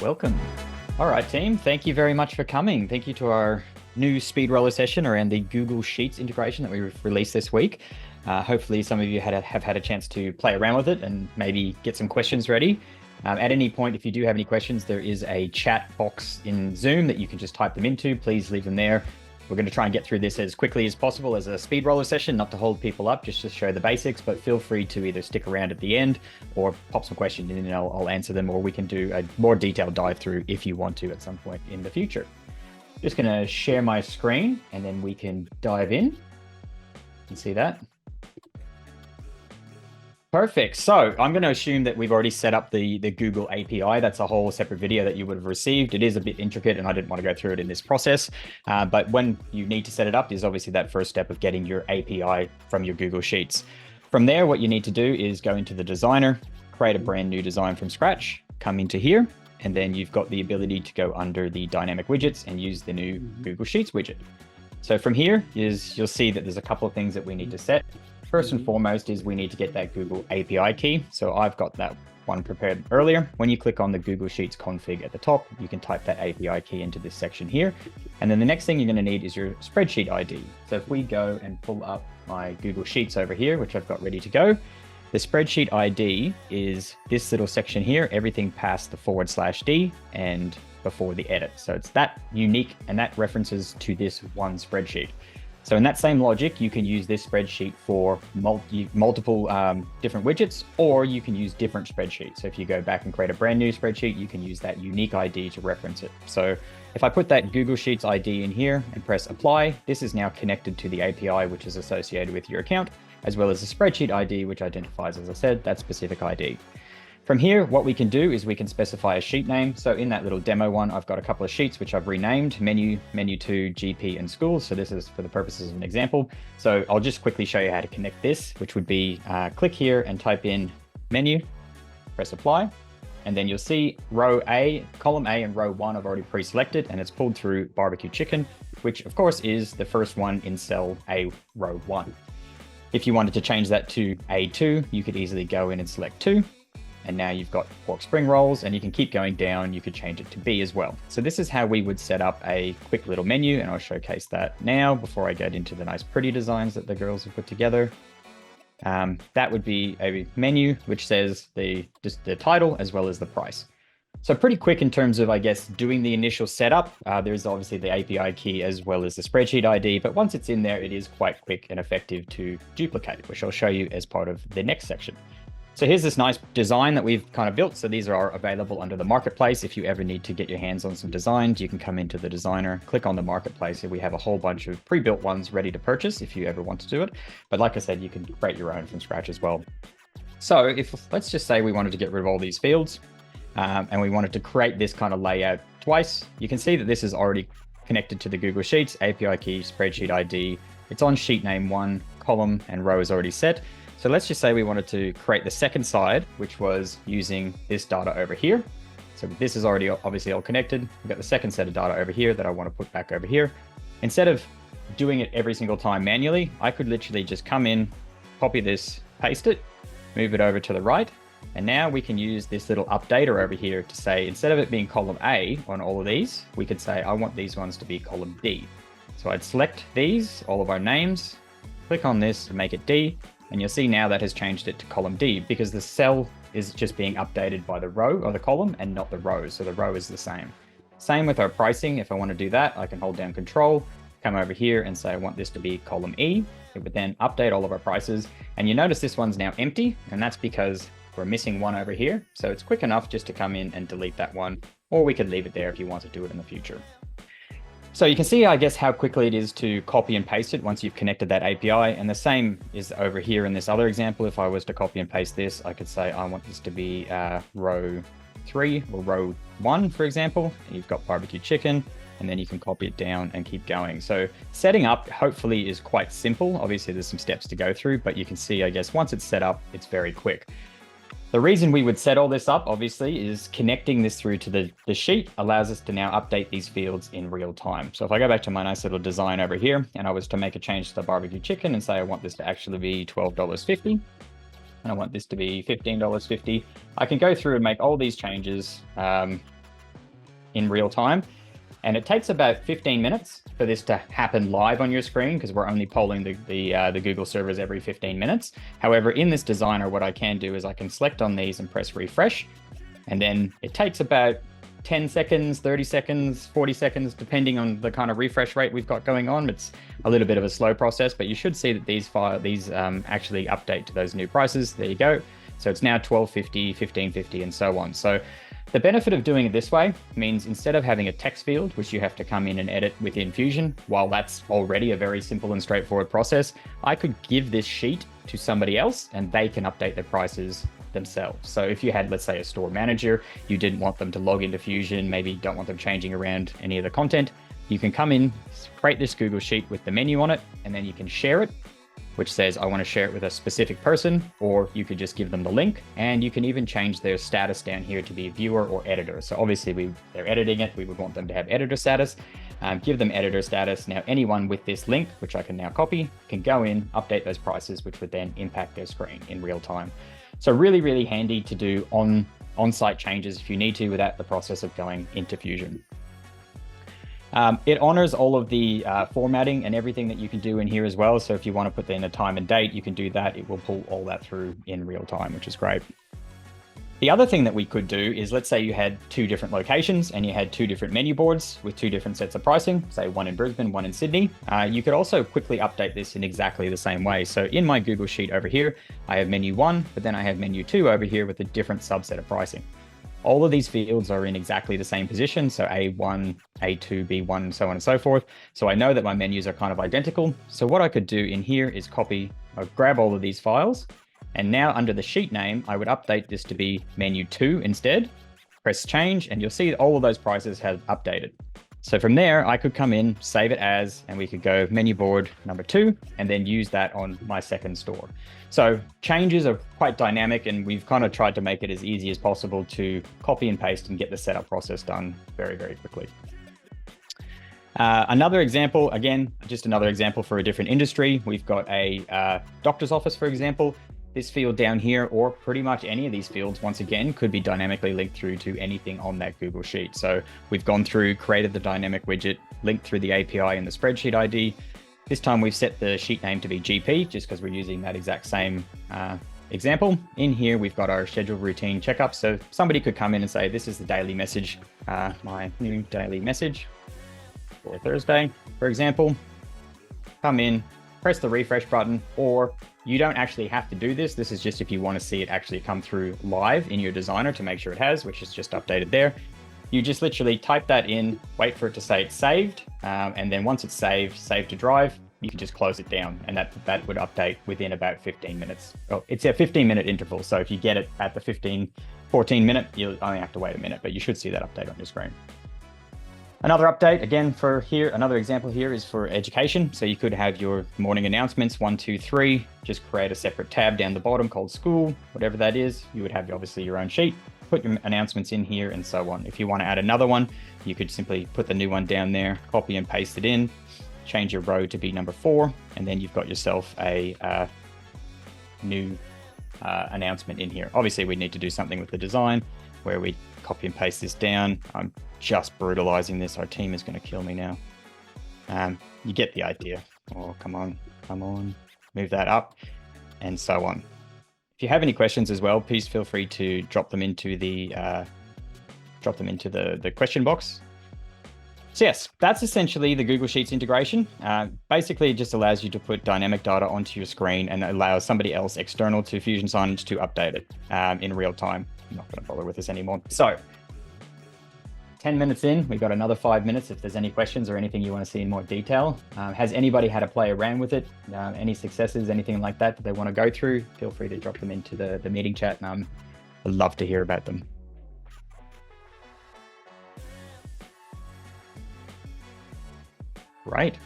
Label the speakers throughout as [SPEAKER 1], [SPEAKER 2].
[SPEAKER 1] Welcome. All right, team. Thank you very much for coming. Thank you to our new speed roller session around the Google Sheets integration that we released this week. Hopefully some of you have had a chance to play around with it and maybe get some questions ready. At any point, if you do have any questions, there is a chat box in Zoom that you can just type them into. Please leave them there. We're going to try and get through this as quickly as possible as a speed roller session, not to hold people up, just to show the basics, but feel free to either stick around at the end or pop some questions in and I'll answer them, or we can do a more detailed dive through if you want to at some point in the future. Just going to share my screen and then we can dive in. You can see that. Perfect. So I'm going to assume that we've already set up the Google API. That's a whole separate video that you would have received. It is a bit intricate and I didn't want to go through it in this process. But when you need to set it up is obviously that first step of getting your API from your Google Sheets. From there, what you need to do is go into the designer, create a brand new design from scratch, come into here, and then you've got the ability to go under the dynamic widgets and use the new Google Sheets widget. So from here you'll see that there's a couple of things that we need to set. First and foremost is we need to get that Google API key. So I've got that one prepared earlier. When you click on the Google Sheets config at the top, you can type that API key into this section here. And then the next thing you're going to need is your spreadsheet ID. So if we go and pull up my Google Sheets over here, which I've got ready to go, the spreadsheet ID is this little section here, everything past the /D and before the edit. So it's that unique and that references to this one spreadsheet. So in that same logic, you can use this spreadsheet for multiple different widgets, or you can use different spreadsheets. So if you go back and create a brand new spreadsheet, you can use that unique ID to reference it. So if I put that Google Sheets ID in here and press apply, this is now connected to the API, which is associated with your account, as well as the spreadsheet ID, which identifies, as I said, that specific ID. From here, what we can do is we can specify a sheet name. So in that little demo one, I've got a couple of sheets which I've renamed menu, menu 2, GP, and schools. So this is for the purposes of an example. So I'll just quickly show you how to connect this, which would be click here and type in menu, press apply. And then you'll see row A, column A and row 1 I've already pre-selected, and it's pulled through barbecue chicken, which of course is the first one in cell A, row 1. If you wanted to change that to A2, you could easily go in and select 2. And now you've got pork spring rolls, and you can keep going down. You could change it to B as well. So this is how we would set up a quick little menu, and I'll showcase that now before I get into the nice pretty designs that the girls have put together. That would be a menu which says just the title as well as the price. So pretty quick in terms of, I guess, doing the initial setup. There's obviously the API key as well as the spreadsheet ID, but once it's in there, it is quite quick and effective to duplicate, which I'll show you as part of the next section. So here's this nice design that we've kind of built. So these are available under the marketplace. If you ever need to get your hands on some designs, you can come into the designer, click on the marketplace. Here we have a whole bunch of pre-built ones ready to purchase if you ever want to do it. But like I said, you can create your own from scratch as well. So let's just say we wanted to get rid of all these fields and we wanted to create this kind of layout twice. You can see that this is already connected to the Google Sheets, API key, spreadsheet ID. It's on sheet name 1, column and row is already set. So let's just say we wanted to create the second side, which was using this data over here. So this is already obviously all connected. We've got the second set of data over here that I want to put back over here. Instead of doing it every single time manually, I could literally just come in, copy this, paste it, move it over to the right. And now we can use this little updater over here to say, instead of it being column A on all of these, we could say, I want these ones to be column D. So I'd select these, all of our names, click on this to make it D. And you'll see now that has changed it to column D because the cell is just being updated by the row or the column and not the row. So the row is the same. Same with our pricing. If I want to do that, I can hold down control, come over here and say, I want this to be column E. It would then update all of our prices. And you notice this one's now empty. And that's because we're missing one over here. So it's quick enough just to come in and delete that one, or we could leave it there if you want to do it in the future. So you can see, I guess, how quickly it is to copy and paste it once you've connected that API. And the same is over here in this other example. If I was to copy and paste this, I could say, I want this to be row 3 or row 1, for example. And you've got barbecue chicken, and then you can copy it down and keep going. So setting up hopefully is quite simple. Obviously, there's some steps to go through, but you can see, I guess, once it's set up, it's very quick. The reason we would set all this up, obviously, is connecting this through to the sheet allows us to now update these fields in real time. So if I go back to my nice little design over here, and I was to make a change to the barbecue chicken and say I want this to actually be $12.50, and I want this to be $15.50, I can go through and make all these changes in real time. And it takes about 15 minutes for this to happen live on your screen, because we're only polling the Google servers every 15 minutes. However, in this designer, what I can do is I can select on these and press refresh. And then it takes about 10 seconds, 30 seconds, 40 seconds, depending on the kind of refresh rate we've got going on. It's a little bit of a slow process, but you should see that these actually update to those new prices. There you go. So it's now $12.50, $15.50, and so on. So the benefit of doing it this way means instead of having a text field, which you have to come in and edit within Fusion, while that's already a very simple and straightforward process, I could give this sheet to somebody else and they can update their prices themselves. So if you had, let's say, a store manager, you didn't want them to log into Fusion, maybe don't want them changing around any of the content, you can come in, create this Google Sheet with the menu on it, and then you can share it, which says, I want to share it with a specific person, or you could just give them the link, and you can even change their status down here to be viewer or editor. So obviously they're editing it, we would want them to have editor status. Give them editor status. Now anyone with this link, which I can now copy, can go in, update those prices, which would then impact their screen in real time. So really, really handy to do on-site changes if you need to without the process of going into Fusion. It honors all of the formatting and everything that you can do in here as well. So if you want to put in a time and date, you can do that. It will pull all that through in real time, which is great. The other thing that we could do is, let's say you had 2 different locations and you had 2 different menu boards with 2 different sets of pricing, say one in Brisbane, one in Sydney. You could also quickly update this in exactly the same way. So in my Google Sheet over here, I have menu 1, but then I have menu 2 over here with a different subset of pricing. All of these fields are in exactly the same position. So A1, A2, B1, so on and so forth. So I know that my menus are kind of identical. So what I could do in here is grab all of these files. And now under the sheet name, I would update this to be menu 2 instead. Press change, and you'll see all of those prices have updated. So from there, I could come in, save it as, and we could go menu board number 2, and then use that on my second store. So changes are quite dynamic, and we've kind of tried to make it as easy as possible to copy and paste and get the setup process done very, very quickly. Another example, again, just another example for a different industry. We've got a doctor's office, for example. This field down here, or pretty much any of these fields, once again, could be dynamically linked through to anything on that Google Sheet. So we've gone through, created the dynamic widget, linked through the API and the spreadsheet ID. This time we've set the sheet name to be GP, just because we're using that exact same example. In here, we've got our scheduled routine checkup. So somebody could come in and say, this is the daily message, my new daily message for Thursday, for example. Come in, press the refresh button, or you don't actually have to do this. This is just if you want to see it actually come through live in your designer to make sure it has, which is just updated there. You just literally type that in, wait for it to say it's saved, and then once it's saved, save to drive, you can just close it down, and that would update within about 15 minutes. Oh, it's a 15-minute interval, so if you get it at the 14 minute, you'll only have to wait a minute, but you should see that update on your screen. Another update, again, for here, another example here is for education. So you could have your morning announcements, 1, 2, 3, just create a separate tab down the bottom called school, whatever that is. You would have obviously your own sheet, put your announcements in here and so on. If you want to add another one, you could simply put the new one down there, copy and paste it in, change your row to be number 4, and then you've got yourself a new announcement in here. Obviously, we need to do something with the design where we copy and paste this down. I'm just brutalizing this. Our team is going to kill me now. You get the idea. Oh, come on, move that up, and so on. If you have any questions as well, please feel free to drop them into the question box. So yes, that's essentially the Google Sheets integration. Basically, it just allows you to put dynamic data onto your screen and allows somebody else external to Fusion Signage to update it in real time. I'm not going to bother with this anymore. So 10 minutes in, we've got another 5 minutes. If there's any questions or anything you want to see in more detail, has anybody had a play around with it? Any successes, anything like that they want to go through? Feel free to drop them into the meeting chat, and I'd love to hear about them. Right.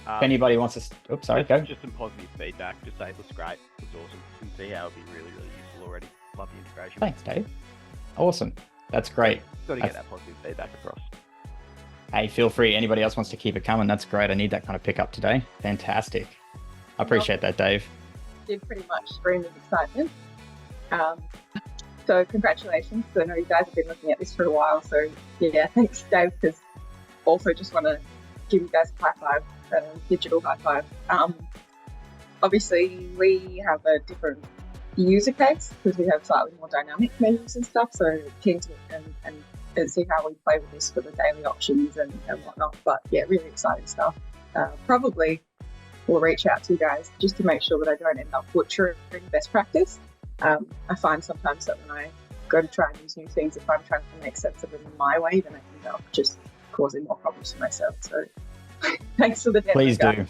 [SPEAKER 1] If anybody wants to, oops, sorry, go.
[SPEAKER 2] Just some positive feedback. Just say it looks great, it looks awesome. You can see how it'll be really, really useful already. Love the integration.
[SPEAKER 1] Thanks, Dave. Awesome. That's great.
[SPEAKER 2] Got to get that positive feedback across.
[SPEAKER 1] Hey, feel free. Anybody else wants to keep it coming? That's great. I need that kind of pickup today. Fantastic. I appreciate that, Dave.
[SPEAKER 3] Did pretty much scream with excitement. So congratulations. I know you guys have been looking at this for a while. So yeah, thanks, Dave, because also just want to give you guys a high five, digital high five. Obviously, we have a different user case because we have slightly more dynamic menus and stuff. So keen to and see how we play with this for the daily options and whatnot. But yeah, really exciting stuff. Probably will reach out to you guys just to make sure that I don't end up butchering best practice. I find sometimes that when I go to try and use new things, if I'm trying to make sense of them in my way, then I end up just causing more problems for myself. So thanks for the demo.
[SPEAKER 1] Please do.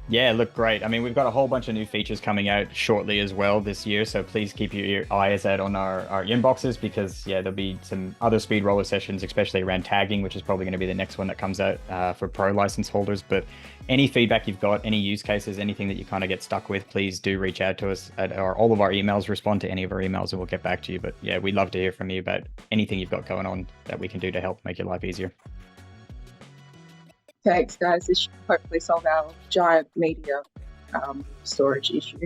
[SPEAKER 1] Yeah, look great. I mean, we've got a whole bunch of new features coming out shortly as well this year. So please keep your eyes out on our inboxes because, yeah, there'll be some other speed roller sessions, especially around tagging, which is probably going to be the next one that comes out for pro license holders. But any feedback you've got, any use cases, anything that you kind of get stuck with, please do reach out to us at all of our emails, respond to any of our emails and we'll get back to you. But yeah, we'd love to hear from you about anything you've got going on that we can do to help make your life easier.
[SPEAKER 3] Thanks, guys. This should hopefully solve our giant media storage issue.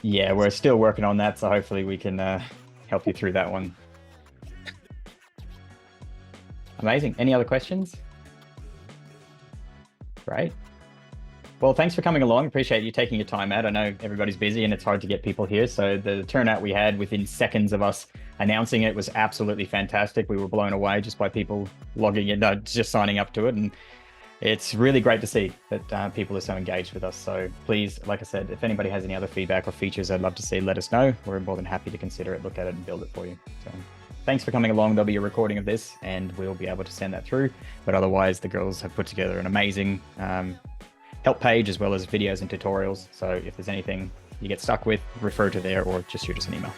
[SPEAKER 1] Yeah, we're still working on that, so hopefully we can help you through that one. Amazing. Any other questions? Great. Well, thanks for coming along. Appreciate you taking your time out. I know everybody's busy and it's hard to get people here. So the turnout we had within seconds of us announcing it was absolutely fantastic. We were blown away just by people logging in, just signing up to it. And it's really great to see that people are so engaged with us. So please, like I said, if anybody has any other feedback or features I'd love to see, let us know. We're more than happy to consider it, look at it and build it for you. So thanks for coming along. There'll be a recording of this and we'll be able to send that through. But otherwise, the girls have put together an amazing help page as well as videos and tutorials. So if there's anything you get stuck with, refer to there or just shoot us an email.